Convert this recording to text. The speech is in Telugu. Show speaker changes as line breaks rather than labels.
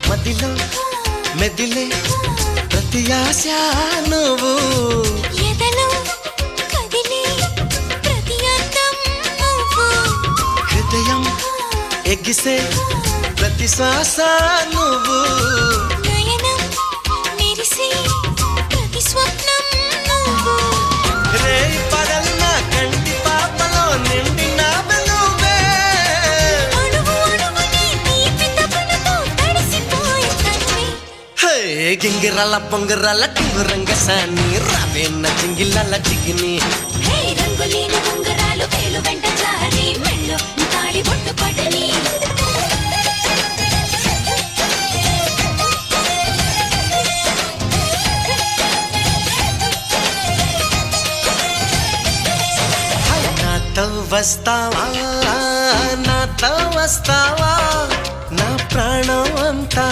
మదిలో మెదిలే ప్రతి ఆశ నువ్వు
ఎదలో కదిలే ప్రతి అందం నువ్వు
హృదయం ఎగిసే ప్రతి శ్వాస నువ్వు
నయనం మెరిసే ప్రతి స్వప్నం నువ్వు
రే పగలు నా కంటి పాపలో నిండిన నువ్వే
అణువు అణువుని తీపి తపనతో తడిసిపోయే తనువే
హే గింగిరాల పొంగరాల టింగురంగ సాని రావేన్న చింగిలాల చిగిని
హే రంగులీన ఉంగరాలు వేలు వెంట జారి మెళ్ళు తాళి బొట్టు పడని నాతో వస్తావా నాతో వస్తావా నా ప్రాణం అంతా